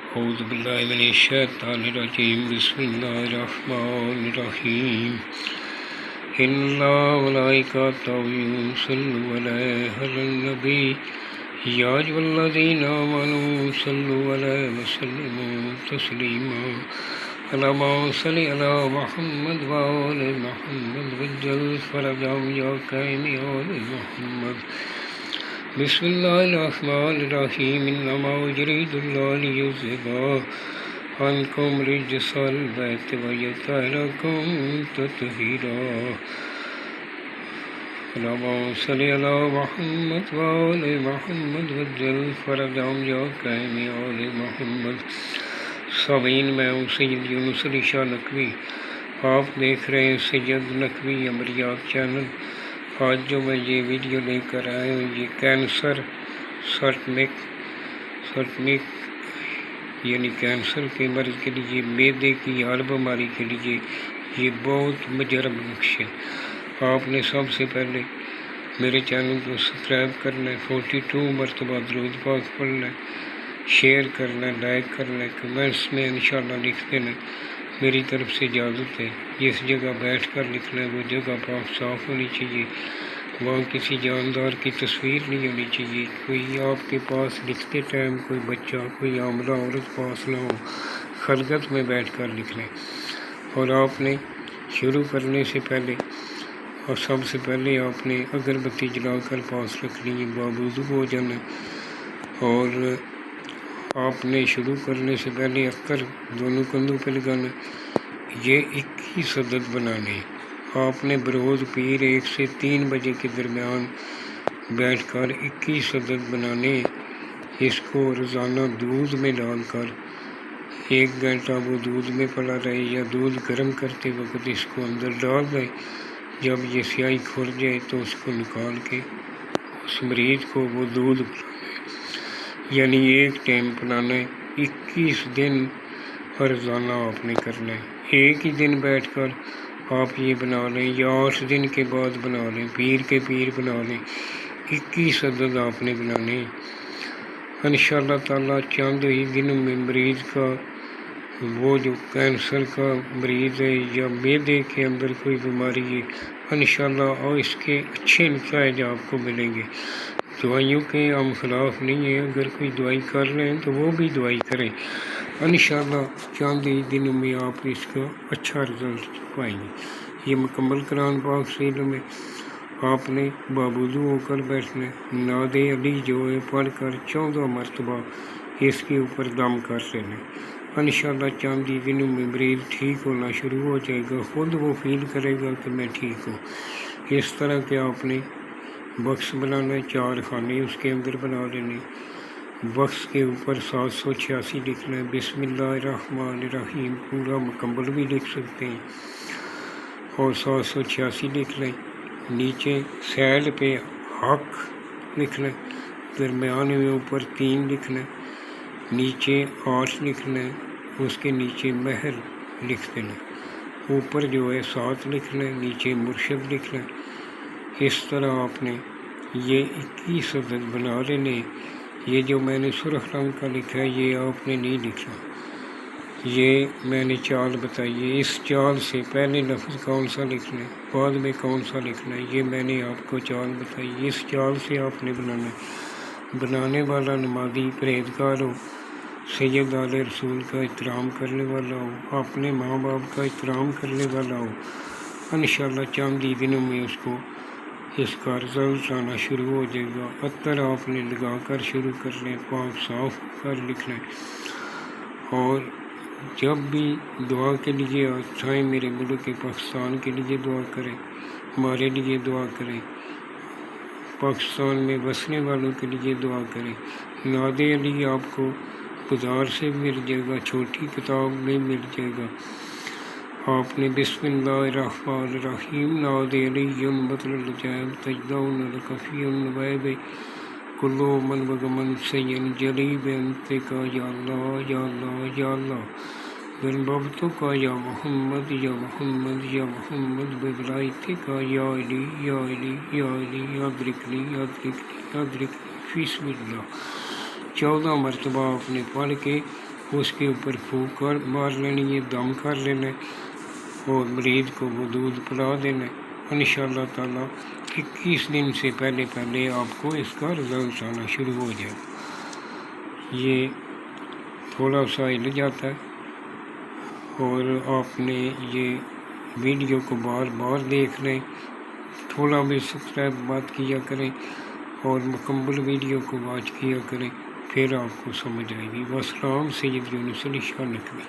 اعوذ باللہ من الشیطان الرجیم بسم اللہ الرحمن الرحیم ان اللہ وملائکتہ یصلون علی النبی یا ایھا الذین آمنوا صلوا علیہ وسلموا تسلیما اللہم صل علی محمد وآل محمد وجل فرجهم یا کریم آل محمد بسم اللہ الرحمن الرحیم انما یرید اللہ لیذھب عنکم رجس البیت ویطہرکم تطہیرا اللہم صل علی محمد وآل محمد وجل فرجهم یا کریم آل محمد۔ سامعین، میں ہوں سید یونس علی شاہ نقوی، آپ دیکھ رہے ہیں سید نقوی عملیات چینل۔ آج جو میں یہ ویڈیو لے کر آیا ہوں، یہ کینسر سرٹنک یعنی کینسر کے مرض کے لیے، معدے کی ہر بیماری کے لیے یہ بہت مجرب نسخہ ہے۔ آپ نے سب سے پہلے میرے چینل کو سبسکرائب کرنا ہے، 42 مرتبہ درود پاک پڑھنا ہے، شیئر کرنا ہے، لائک کرنا ہے، کمنٹس میں انشاءاللہ لکھ دینا۔ میری طرف سے اجازت ہے۔ جس جگہ بیٹھ کر لکھنا ہے وہ جگہ پاک صاف ہونی چاہیے، وہاں کسی جاندار کی تصویر نہیں ہونی چاہیے، کوئی آپ کے پاس لکھتے ٹائم کوئی بچہ، کوئی حاملہ عورت پاس نہ ہو، خلوت میں بیٹھ کر لکھ لیں۔ اور آپ نے شروع کرنے سے پہلے اور سب سے پہلے آپ نے اگربتی جلا کر پاس رکھنی ہے، باوضو ہو جانا ہے، اور آپ نے شروع کرنے سے پہلے عطر دونوں کندھوں پہ لگانا ہے۔ یہ 21 عدد بنانے ہیں۔ آپ نے بروز پیر 1 سے 3 بجے کے درمیان بیٹھ کر 21 عدد بنانے ہیں۔ اس کو روزانہ دودھ میں ڈال کر 1 گھنٹہ وہ دودھ میں پڑا رہے، یا دودھ گرم کرتے وقت اس کو اندر ڈال دیں۔ جب یہ سیاہی کھل جائے تو اس کو نکال کے اس مریض کو وہ دودھ پلانا ہے، یعنی ایک ٹائم پلانا ہے۔ 21 دن روزانہ آپ نے کرنا ہے۔ ایک ہی دن بیٹھ کر آپ یہ بنا لیں یا 8 دن کے بعد بنا لیں، پیر کے پیر بنا لیں۔ 21 عدد آپ نے بنانے ہیں۔ انشاءاللہ تعالیٰ چند ہی دنوں میں مریض کا، وہ جو کینسر کا مریض ہے یا معدے کے اندر کوئی بیماری ہے، انشاءاللہ اور اس کے اچھے نتائج آپ کو ملیں گے۔ دوائیوں کے ہم خلاف نہیں ہیں، اگر کوئی دوائی کر رہے ہیں تو وہ بھی دوائی کریں۔ انشاءاللہ چند ہی دنوں میں آپ اس کا اچھا رزلٹ پائیں گے۔ یہ مکمل قرآن پاک سے علم ہے۔ آپ نے باوضو ہو کر بیٹھنا ہے، نعت علی جو ہے پڑھ کر 14 مرتبہ اس کے اوپر دم کر لینا ہے۔ انشاءاللہ چند ہی دنوں میں مریض ٹھیک ہونا شروع ہو جائے گا، خود وہ فیل کرے گا کہ میں ٹھیک ہوں۔ اس طرح کے آپ نے بکس بنانا ہے، 4 خانے اس کے اندر بنا لینے۔ بکس کے اوپر 786 لکھنا ہے، بسم اللہ الرحمن الرحیم پورا مکمل بھی لکھ سکتے ہیں، اور 786 لکھ لیں۔ نیچے سائڈ پہ حق لکھ لیں، درمیان میں اوپر 3 لکھنا ہے، نیچے 8 لکھنا ہے، اس کے نیچے مہر لکھ دینا، اوپر جو ہے 7 لکھنا ہے، نیچے مرشد لکھنا ہے۔ اس طرح آپ نے یہ 21 عدد بنا لینے۔ یہ جو میں نے سرخ رنگ کا لکھا ہے یہ آپ نے نہیں لکھنا، یہ میں نے چال بتائی ہے۔ اس چال سے پہلے لفظ کون سا لکھنا ہے، بعد میں کون سا لکھنا ہے، یہ میں نے آپ کو چال بتائی ہے۔ اس چال سے آپ نے بنانا ہے۔ بنانے والا نمازی پرہیزگار ہو، سید آل رسول کا احترام کرنے والا ہو، اپنے ماں باپ کا احترام کرنے والا ہو، انشاءاللہ چند ہی دنوں میں اس کا رزلٹ آنا شروع ہو جائے گا۔ عطر آپ نے لگا کر شروع کر لیں، پاک صاف کر لکھ لیں۔ اور جب بھی دعا کے لیے چاہیں میرے ملک کے پاکستان کے لیے دعا کریں، ہمارے لیے دعا کریں، پاکستان میں بسنے والوں کے لیے دعا کریں۔ نعت علی آپ کو بازار سے مل جائے گا، چھوٹی کتاب میں مل جائے گا۔ آپ نے بسم اللہ الرحمن الرحیم نعت علی مطل الجائب تجدون الکفی النویب کلو من وگمن سین جلیب انت کا یا اللہ یا اللہ یا اللہ بن ببتو کا یا محمد یا محمد یا محمد ببلائت کا یا علی یا علی یا علی ادرکنی ادرکنی ادرکنی فی بسم اللہ 14 مرتبہ آپ نے پڑھ کے اس کے اوپر پھونک کر مار لینی ہے، دم کر لینا ہے اور مریض کو وہ دودھ پلا دینا ہے۔ انشاءاللہ تعالیٰ 21 دن سے پہلے آپ کو اس کا رزلٹ آنا شروع ہو جائے۔ یہ تھوڑا سا ہل جاتا ہے اور آپ نے یہ ویڈیو کو بار بار دیکھ لیں، تھوڑا بھی سبسکرائب مت کیا کریں اور مکمل ویڈیو کو واچ کیا کریں، پھر آپ کو سمجھ آئے گی۔ والسلام، سید یونس علی شاہ نقوی۔